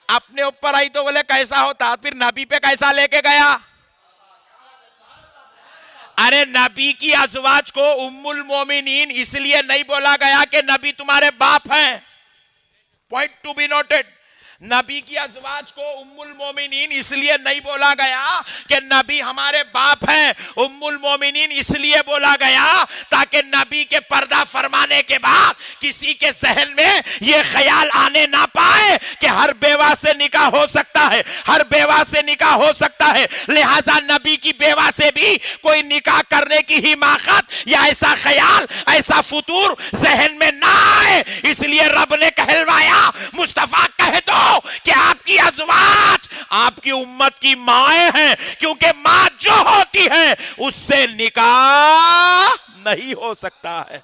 اپنے اوپر آئی تو بولے کیسا ہوتا، پھر نبی پہ کیسا لے کے گیا؟ ارے نبی کی ازواج کو ام المومنین اس لیے نہیں بولا گیا کہ نبی تمہارے باپ ہیں. Point to be noted. نبی کی ازواج کو ام المومنین اس لیے نہیں بولا گیا کہ نبی ہمارے باپ ہیں. ام المومنین اس لیے بولا گیا تاکہ نبی کے پردہ فرمانے کے بعد کسی کے ذہن میں یہ خیال آنے نہ پائے کہ ہر بیوہ سے نکاح ہو سکتا ہے، ہر بیوہ سے نکاح ہو سکتا ہے. لہذا نبی کی بیوہ سے بھی کوئی نکاح کرنے کی حماقت یا ایسا خیال، ایسا فطور ذہن میں نہ آئے. اس لیے رب نے کہلوایا مصطفیٰ کہہ دو کہ آپ کی ازواج آپ کی امت کی مائیں ہیں، کیونکہ ماں جو ہوتی ہے اس سے نکاح نہیں ہو سکتا ہے.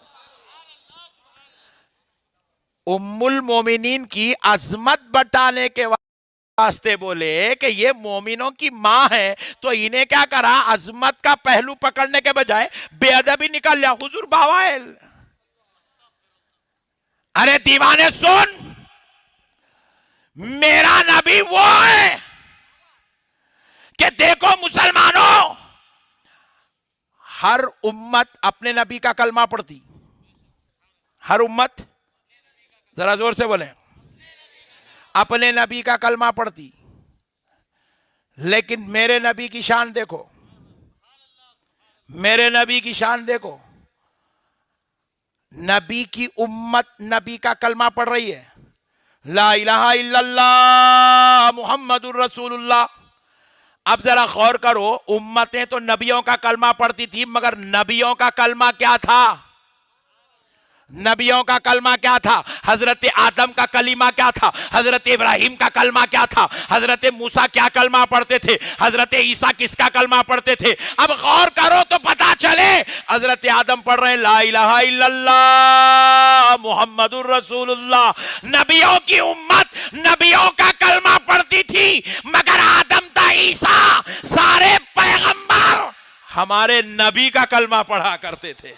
ام المومنین کی عظمت بتانے کے واسطے بولے کہ یہ مومنوں کی ماں ہے، تو انہیں کیا کرا؟ عظمت کا پہلو پکڑنے کے بجائے بے ادبی نکال لیا. حضور باوائل، ارے دیوانے سن، میرا نبی وہ ہے کہ دیکھو مسلمانوں، ہر امت اپنے نبی کا کلمہ پڑھتی. ہر امت، ذرا زور سے بولیں، اپنے نبی کا کلمہ پڑھتی. لیکن میرے نبی کی شان دیکھو، میرے نبی کی شان دیکھو. نبی کی امت نبی کا کلمہ پڑھ رہی ہے، لا الہ الا اللہ محمد الرسول اللہ. اب ذرا غور کرو، امتیں تو نبیوں کا کلمہ پڑھتی تھی، مگر نبیوں کا کلمہ کیا تھا؟ نبیوں کا کلمہ کیا تھا؟ حضرت آدم کا کلمہ کیا تھا؟ حضرت ابراہیم کا کلمہ کیا تھا؟ حضرت موسیٰ کیا کلمہ پڑھتے تھے؟ حضرت عیسیٰ کس کا کلمہ پڑھتے تھے؟ اب غور کرو تو پتا چلے حضرت آدم پڑھ رہے ہیں لا الہ الا اللہ محمد الرسول اللہ. نبیوں کی امت نبیوں کا کلمہ پڑھتی تھی، مگر آدم تا عیسیٰ سارے پیغمبر ہمارے نبی کا کلمہ پڑھا کرتے تھے.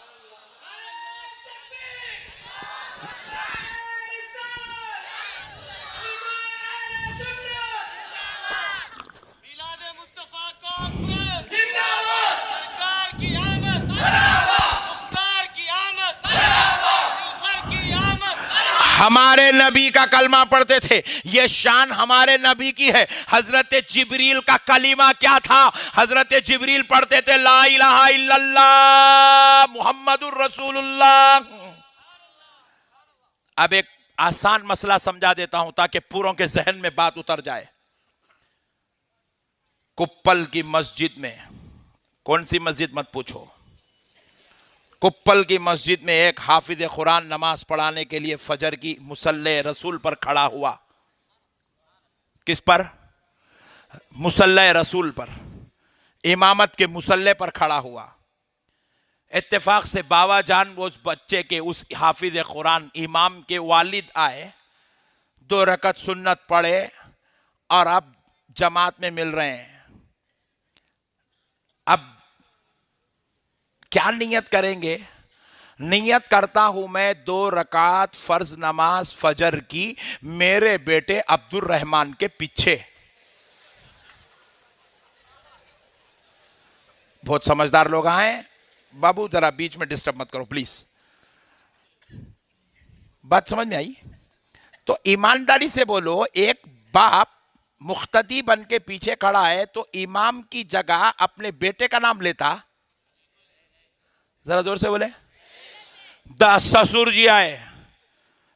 ہمارے نبی کا کلمہ پڑھتے تھے. یہ شان ہمارے نبی کی ہے. حضرت جبریل کا کلمہ کیا تھا؟ حضرت جبریل پڑھتے تھے لا الہ الا اللہ محمد الرسول اللہ. اب ایک آسان مسئلہ سمجھا دیتا ہوں تاکہ پوروں کے ذہن میں بات اتر جائے. کپل کی مسجد میں، کون سی مسجد مت پوچھو، کپل کی مسجد میں ایک حافظ قرآن نماز پڑھانے کے لیے فجر کی مصلی رسول پر کھڑا ہوا. کس پر؟ مصلی رسول پر، امامت کے مصلی پر کھڑا ہوا. اتفاق سے باوا جان وہ اس بچے کے، اس حافظ قرآن امام کے والد آئے، 2 رکعت سنت پڑھے اور اب جماعت میں مل رہے ہیں. اب کیا نیت کریں گے؟ نیت کرتا ہوں میں 2 رکعت فرض نماز فجر کی میرے بیٹے عبد الرحمن کے پیچھے. بہت سمجھدار لوگ آئے. بابو ذرا بیچ میں ڈسٹرب مت کرو پلیز. بات سمجھ میں آئی؟ تو ایمانداری سے بولو، ایک باپ مقتدی بن کے پیچھے کھڑا ہے تو امام کی جگہ اپنے بیٹے کا نام لیتا؟ ذرا زور سے بولے. سسور جی آئے،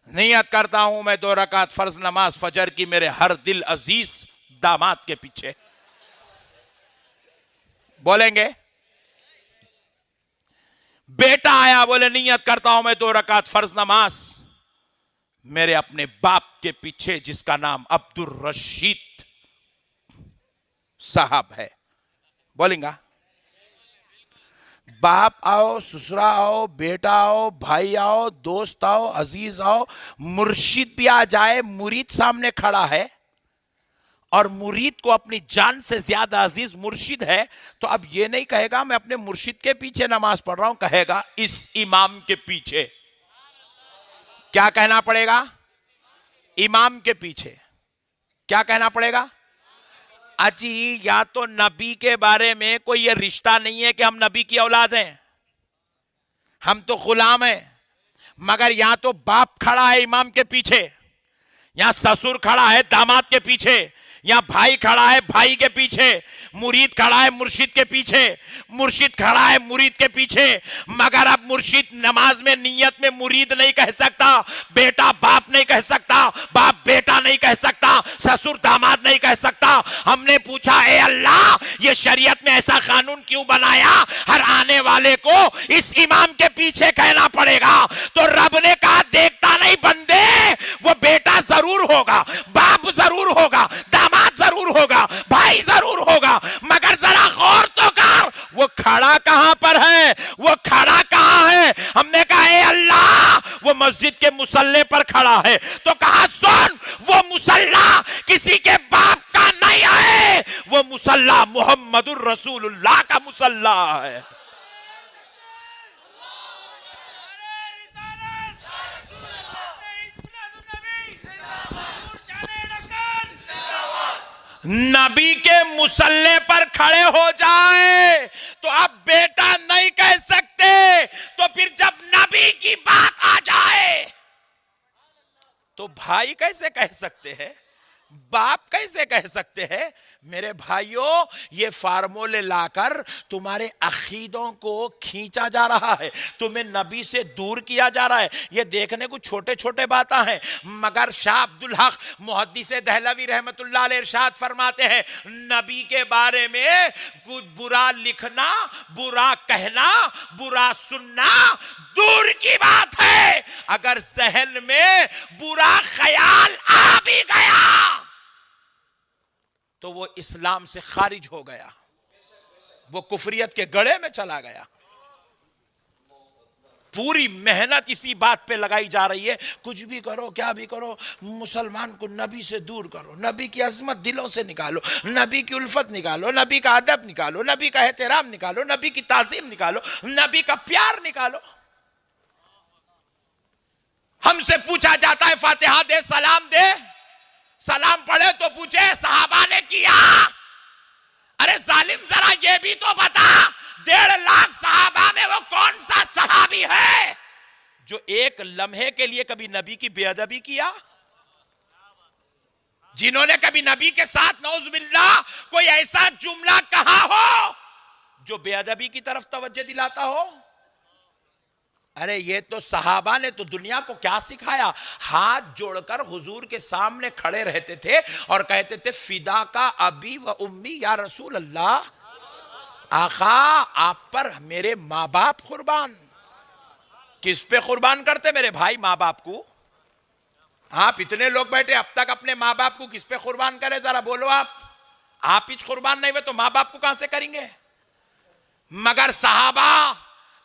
نیت کرتا ہوں میں 2 رکعت فرض نماز فجر کی میرے ہر دل عزیز داماد کے پیچھے. بولیں گے؟ بیٹا آیا، بولے نیت کرتا ہوں میں 2 رکعت فرض نماز میرے اپنے باپ کے پیچھے جس کا نام عبد الرشید صاحب ہے. بولیں گا؟ باپ آؤ، سسرا آؤ، بیٹا آؤ، بھائی آؤ، دوست آؤ، عزیز آؤ، مرشد بھی آ جائے، مرید سامنے کھڑا ہے اور مرید کو اپنی جان سے زیادہ عزیز مرشد ہے، تو اب یہ نہیں کہے گا میں اپنے مرشد کے پیچھے نماز پڑھ رہا ہوں، کہے گا اس امام کے پیچھے. کیا کہنا پڑے گا؟ امام کے پیچھے. کیا کہنا پڑے گا؟ اجی یا تو نبی کے بارے میں کوئی یہ رشتہ نہیں ہے کہ ہم نبی کی اولاد ہیں، ہم تو غلام ہیں، مگر یہاں تو باپ کھڑا ہے امام کے پیچھے، یہاں سسر کھڑا ہے داماد کے پیچھے، یہاں بھائی کھڑا ہے بھائی کے پیچھے، مرید کھڑا ہے مرشد کے پیچھے، مرشد کھڑا ہے مرید کے پیچھے، مگر اب مرشد نماز میں نیت میں مرید نہیں کہہ سکتا، بیٹا باپ نہیں کہہ سکتا، باپ بیٹا نہیں کہہ سکتا، سسر داماد نہیں کہہ سکتا۔ ہم نے پوچھا اے اللہ یہ شریعت میں ایسا قانون کیوں بنایا، ہر آنے والے کو اس امام کے پیچھے کہنا پڑے گا؟ تو رب نے کہا دیکھتا نہیں بندے، وہ بیٹا ضرور ہوگا، باپ ضرور ہوگا، داماد ضرور ہوگا، بھائی ضرور ہوگا، مگر ذرا غور تو کر وہ کھڑا کہاں پر ہے، وہ کھڑا کہاں ہے؟ ہم نے کہا اے اللہ وہ مسجد کے مصلی پر کھڑا ہے، تو کہا سن وہ مصلی کسی کے باپ کا نہیں ہے، وہ مصلی محمد الرسول اللہ کا مصلی ہے۔ نبی کے مصلی پر کھڑے ہو جائے تو اب بیٹا نہیں کہہ سکتے، تو پھر جب نبی کی بات آ جائے تو بھائی کیسے کہہ سکتے ہیں، باپ کیسے کہہ سکتے ہیں؟ میرے بھائیوں یہ فارمولے لا کر تمہارے عقیدوں کو کھینچا جا رہا ہے، تمہیں نبی سے دور کیا جا رہا ہے۔ یہ دیکھنے کو چھوٹے چھوٹے باتیں ہیں، مگر شاہ عبدالحق محدث دہلوی رحمت اللہ علیہ ارشاد فرماتے ہیں نبی کے بارے میں کچھ برا لکھنا، برا کہنا، برا سننا دور کی بات ہے، اگر ذہن میں برا خیال آ بھی گیا تو وہ اسلام سے خارج ہو گیا، وہ کفریت کے گڑھے میں چلا گیا۔ پوری محنت اسی بات پہ لگائی جا رہی ہے، کچھ بھی کرو کیا بھی کرو مسلمان کو نبی سے دور کرو، نبی کی عظمت دلوں سے نکالو، نبی کی الفت نکالو، نبی کا ادب نکالو، نبی کا احترام نکالو، نبی کی تعظیم نکالو، نبی کا پیار نکالو۔ ہم سے پوچھا جاتا ہے فاتحہ دے سلام دے، سلام پڑھے تو پوچھے صحابہ نے کیا؟ ارے ظالم ذرا یہ بھی تو بتا 1.5 لاکھ صحابہ میں وہ کون سا صحابی ہے جو ایک لمحے کے لیے کبھی نبی کی بے ادبی کیا؟ جنہوں نے کبھی نبی کے ساتھ نعوذ باللہ کوئی ایسا جملہ کہا ہو جو بے ادبی کی طرف توجہ دلاتا ہو؟ ارے یہ تو صحابہ نے تو دنیا کو کیا سکھایا، ہاتھ جوڑ کر حضور کے سامنے کھڑے رہتے تھے اور کہتے تھے فدا کا ابی و امی یا رسول اللہ، آقا آپ پر میرے ماں باپ قربان۔ کس پہ قربان کرتے میرے بھائی؟ ماں باپ کو۔ آپ اتنے لوگ بیٹھے اب تک اپنے ماں باپ کو کس پہ قربان کرے؟ ذرا بولو آپ ہی قربان نہیں ہوئے تو ماں باپ کو کہاں سے کریں گے؟ مگر صحابہ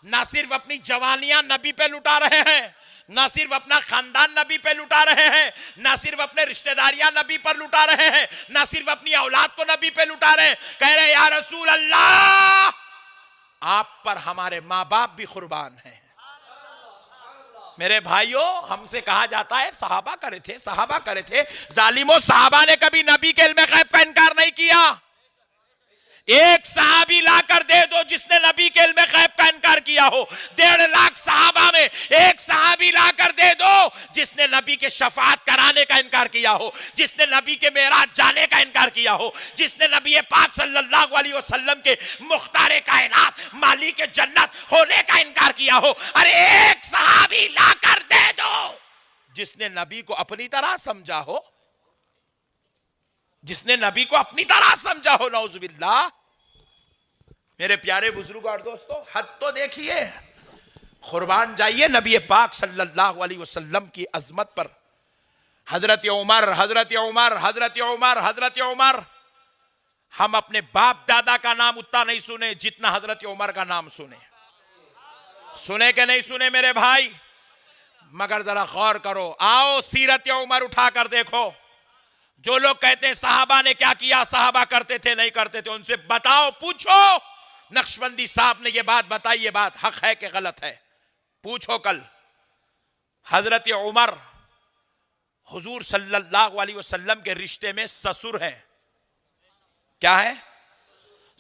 نہ صرف اپنی جوانیاں نبی پہ لٹا رہے ہیں، نہ صرف اپنا خاندان نبی پہ لٹا رہے ہیں، نہ صرف اپنے رشتہ داریاں نبی پر لٹا رہے ہیں، نہ صرف اپنی اولاد کو نبی پہ لٹا رہے ہیں، کہہ رہے یا رسول اللہ آپ پر ہمارے ماں باپ بھی قربان ہیں۔ میرے بھائیوں ہم سے کہا جاتا ہے صحابہ کرے تھے، صحابہ کرے تھے، ظالموں صحابہ نے کبھی نبی کے علم غیب کا انکار نہیں کیا۔ ایک صحابی لا کر دے دو جس نے نبی کے علم غیب کا انکار کیا ہو۔ 1.5 لاکھ صحابہ میں ایک صحابی لا کر دے دو جس نے نبی کے شفاعت کرانے کا انکار کیا ہو، جس نے نبی کے معراج جانے کا انکار کیا ہو، جس نے نبی پاک صلی اللہ علیہ وسلم کے مختار کائنات مالک جنت ہونے کا انکار کیا ہو۔ ارے ایک صحابی لا کر دے دو جس نے نبی کو اپنی طرح سمجھا ہو، جس نے نبی کو اپنی طرح سمجھا ہو، نعوذ باللہ۔ میرے پیارے بزرگ اور دوستو حد تو دیکھیے، قربان جائیے نبی پاک صلی اللہ علیہ وسلم کی عظمت پر۔ حضرت عمر، حضرت عمر، حضرت عمر، حضرت عمر، ہم اپنے باپ دادا کا نام اتنا نہیں سنے جتنا حضرت عمر کا نام سنے۔ سنے کہ نہیں سنے میرے بھائی؟ مگر ذرا غور کرو، آؤ سیرت عمر اٹھا کر دیکھو۔ جو لوگ کہتے ہیں صحابہ نے کیا کیا، صحابہ کرتے تھے نہیں کرتے تھے، ان سے بتاؤ، پوچھو نقشبندی صاحب نے یہ بات بتائی، یہ بات حق ہے کہ غلط ہے؟ پوچھو کل۔ حضرت عمر حضور صلی اللہ علیہ وسلم کے رشتے میں سسر ہیں. کیا ہے؟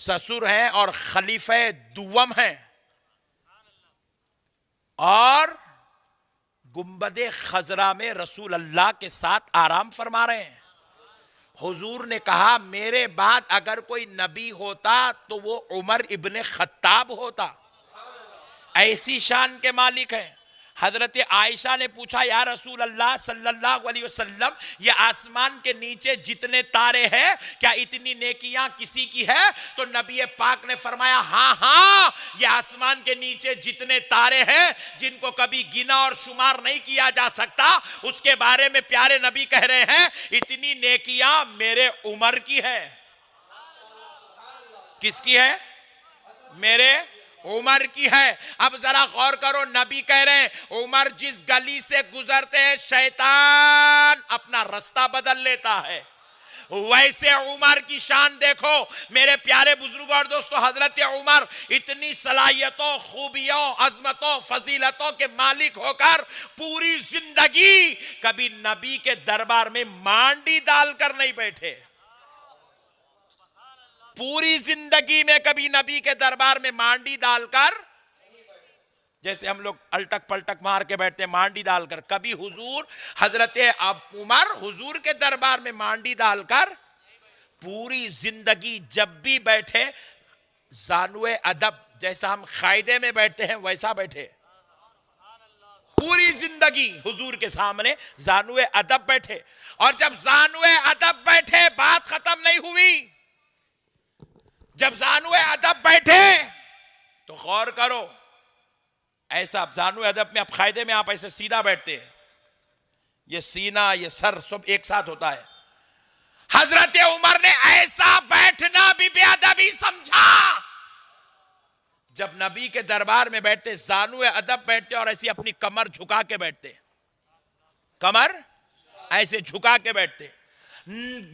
سسر ہیں اور خلیفہ دوم ہیں اور گنبد خضرا میں رسول اللہ کے ساتھ آرام فرما رہے ہیں. حضور نے کہا میرے بعد اگر کوئی نبی ہوتا تو وہ عمر ابن خطاب ہوتا. ایسی شان کے مالک ہیں. حضرت عائشہ نے پوچھا یا رسول اللہ صلی اللہ علیہ وسلم یہ آسمان کے نیچے جتنے تارے ہیں کیا اتنی نیکیاں کسی کی ہے؟ تو نبی پاک نے فرمایا ہاں ہاں یہ آسمان کے نیچے جتنے تارے ہیں جن کو کبھی گنا اور شمار نہیں کیا جا سکتا اس کے بارے میں پیارے نبی کہہ رہے ہیں اتنی نیکیاں میرے عمر کی ہے. کس کی ہے؟ میرے عمر کی ہے. اب ذرا غور کرو نبی کہہ رہے ہیں عمر جس گلی سے گزرتے ہیں شیطان اپنا رستہ بدل لیتا ہے. ویسے عمر کی شان دیکھو میرے پیارے بزرگوں اور دوستو. حضرت عمر اتنی صلاحیتوں خوبیوں عظمتوں فضیلتوں کے مالک ہو کر پوری زندگی کبھی نبی کے دربار میں مانڈی ڈال کر نہیں بیٹھے. پوری زندگی میں کبھی نبی کے دربار میں مانڈی ڈال کر جیسے ہم لوگ الٹک پلٹک مار کے بیٹھتے ہیں مانڈی ڈال کر کبھی حضور حضرت عمر حضور کے دربار میں مانڈی ڈال کر پوری زندگی جب بھی بیٹھے زانوے ادب جیسا ہم قاعدے میں بیٹھتے ہیں ویسا بیٹھے. پوری زندگی حضور کے سامنے زانوے ادب بیٹھے. اور جب زانوے ادب بیٹھے بات ختم نہیں ہوئی. جب زانوے ادب بیٹھے تو غور کرو ایسا زانوے ادب میں اب قاعدے میں آپ ایسے سیدھا بیٹھتے ہیں یہ سینہ یہ سر سب ایک ساتھ ہوتا ہے. حضرت عمر نے ایسا بیٹھنا بھی بے ادبی سمجھا. جب نبی کے دربار میں بیٹھتے زانوے ادب بیٹھتے اور ایسی اپنی کمر جھکا کے بیٹھتے کمر ایسے جھکا کے بیٹھتے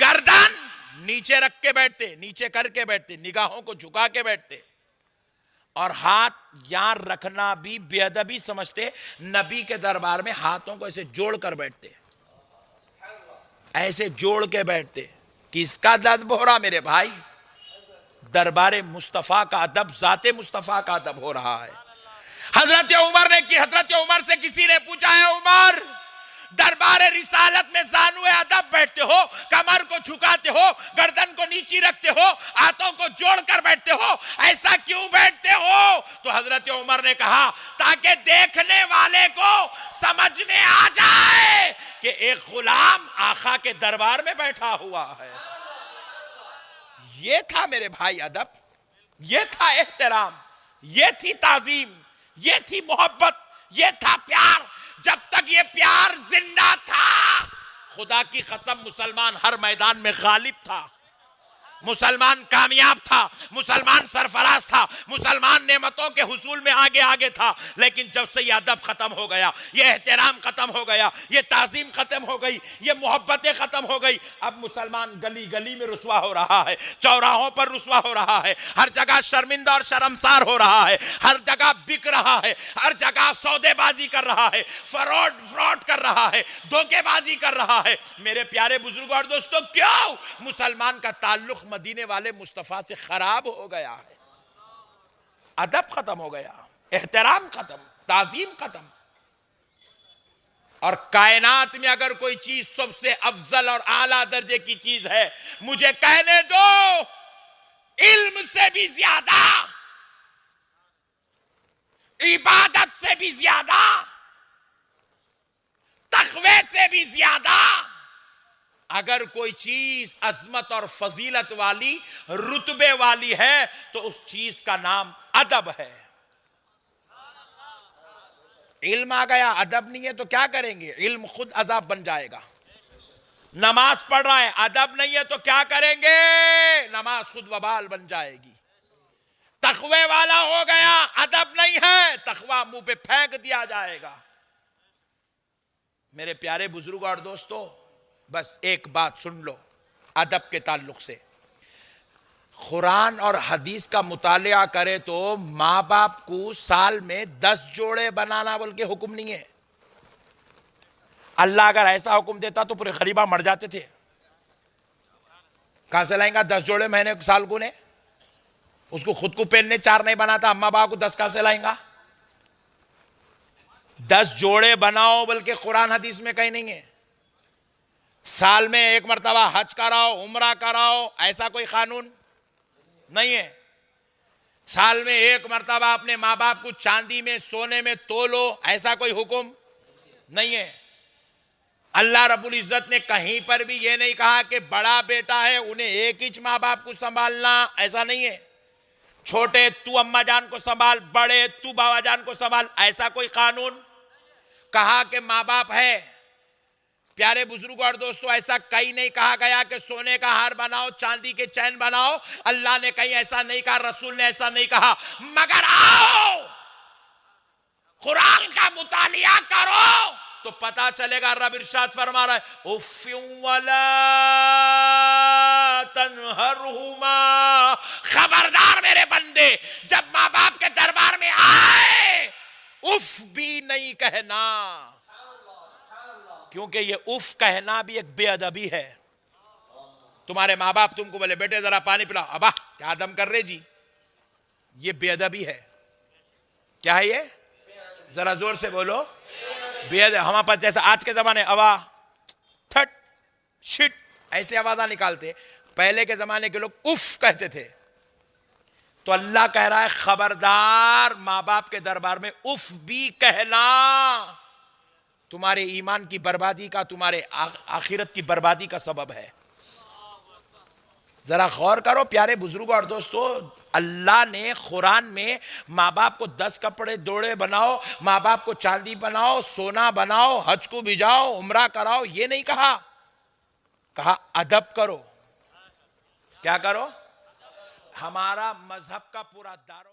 گردن نیچے رکھ کے بیٹھتے نیچے کر کے بیٹھتے نگاہوں کو جھکا کے بیٹھتے اور ہاتھ یہاں رکھنا بھی بے ادبی سمجھتے. نبی کے دربار میں ہاتھوں کو ایسے جوڑ کر بیٹھتے ایسے جوڑ کے بیٹھتے. کس کا ادب ہو رہا میرے بھائی؟ دربار مصطفیٰ کا ادب ذات مصطفیٰ کا ادب ہو رہا ہے. حضرت عمر نے کی حضرت عمر سے کسی نے پوچھا ہے عمر دربار رسالت میں زانوے ادب بیٹھتے ہو کمر کو جھکاتے ہو گردن کو نیچی رکھتے ہو ہاتھوں کو جوڑ کر بیٹھتے ہو ایسا کیوں بیٹھتے ہو؟ تو حضرت عمر نے کہا تاکہ دیکھنے والے کو سمجھ میں آ جائے کہ ایک غلام آقا کے دربار میں بیٹھا ہوا ہے. یہ تھا میرے بھائی ادب. یہ تھا احترام. یہ تھی تعظیم. یہ تھی محبت. یہ تھا پیار. جب تک یہ پیار زندہ تھا خدا کی قسم مسلمان ہر میدان میں غالب تھا. مسلمان کامیاب تھا. مسلمان سرفراز تھا. مسلمان نعمتوں کے حصول میں آگے آگے تھا. لیکن جب سے یہ ادب ختم ہو گیا یہ احترام ختم ہو گیا یہ تعظیم ختم ہو گئی یہ محبتیں ختم ہو گئی اب مسلمان گلی گلی میں رسوا ہو رہا ہے. چوراہوں پر رسوا ہو رہا ہے. ہر جگہ شرمندہ اور شرمسار ہو رہا ہے. ہر جگہ بک رہا ہے. ہر جگہ سودے بازی کر رہا ہے. فراڈ کر رہا ہے. دھوکے بازی کر رہا ہے. میرے پیارے بزرگوں اور دوستوں کیوں؟ مسلمان کا تعلق مدینے والے مصطفیٰ سے خراب ہو گیا ہے. ادب ختم ہو گیا. احترام ختم. تعظیم ختم. اور کائنات میں اگر کوئی چیز سب سے افضل اور اعلیٰ درجے کی چیز ہے مجھے کہنے دو علم سے بھی زیادہ عبادت سے بھی زیادہ تقوی سے بھی زیادہ اگر کوئی چیز عظمت اور فضیلت والی رتبے والی ہے تو اس چیز کا نام ادب ہے. علم آ گیا ادب نہیں ہے تو کیا کریں گے؟ علم خود عذاب بن جائے گا. نماز پڑھ رہا ہے ادب نہیں ہے تو کیا کریں گے؟ نماز خود وبال بن جائے گی. تقوی والا ہو گیا ادب نہیں ہے تقوی منہ پہ پھینک دیا جائے گا. میرے پیارے بزرگوں اور دوستو بس ایک بات سن لو ادب کے تعلق سے. قرآن اور حدیث کا مطالعہ کرے تو ماں باپ کو سال میں 10 جوڑے بنانا بول کے حکم نہیں ہے. اللہ اگر ایسا حکم دیتا تو پورے غریبہ مر جاتے تھے. کہاں سے لائیں گا 10 جوڑے مہینے سال کو نے؟ اس کو خود کو پہننے 4 نہیں بناتا, اماں باپ کو 10 کہاں سے لائیں گا؟ 10 جوڑے بناؤ, بلکہ قرآن حدیث میں کہیں نہیں ہے. سال میں 1 مرتبہ حج کراؤ, عمرہ کراؤ, ایسا کوئی قانون نہیں ہے. سال میں 1 مرتبہ اپنے ماں باپ کو چاندی میں سونے میں تولو, ایسا کوئی حکم نہیں ہے. اللہ رب العزت نے کہیں پر بھی یہ نہیں کہا کہ بڑا بیٹا ہے انہیں ایک ہی ماں باپ کو سنبھالنا, ایسا نہیں ہے. چھوٹے تو اماں جان کو سنبھال, بڑے تو بابا جان کو سنبھال, ایسا کوئی قانون. کہا کہ ماں باپ ہے. پیارے بزرگوں اور دوستوں, ایسا کہیں نہیں کہا گیا کہ سونے کا ہار بناؤ, چاندی کے چین بناؤ. اللہ نے کہیں ایسا نہیں کہا, رسول نے ایسا نہیں کہا. مگر آؤ قرآن کا مطالعہ کرو تو پتا چلے گا. رب ارشاد فرما رہا ہے اف ولا تنہرہما, خبردار میرے بندے, جب ماں باپ کے دربار میں آئے اف بھی نہیں کہنا, کیونکہ یہ اف کہنا بھی ایک بے ادبی ہے. تمہارے ماں باپ تم کو بولے بیٹے ذرا پانی پلاؤ, ابا کیا دم کر رہے جی, یہ بے ادبی ہے. کیا ہے یہ؟ ذرا زور سے بولو. بے ادب. ہمارے پاس جیسا آج کے زمانے ابا تھٹ شٹ ایسے آوازاں نکالتے, پہلے کے زمانے کے لوگ اف کہتے تھے. تو اللہ کہہ رہا ہے خبردار, ماں باپ کے دربار میں اف بھی کہنا تمہارے ایمان کی بربادی کا, تمہارے آخرت کی بربادی کا سبب ہے. ذرا غور کرو پیارے بزرگوں اور دوستو, اللہ نے قرآن میں ماں باپ کو 10 کپڑے دوڑے بناؤ, ماں باپ کو چاندی بناؤ, سونا بناؤ, حج کو بھی جاؤ, عمرہ کراؤ, یہ نہیں کہا. کہا ادب کرو. کیا کرو؟ ہمارا مذہب کا پورا دارو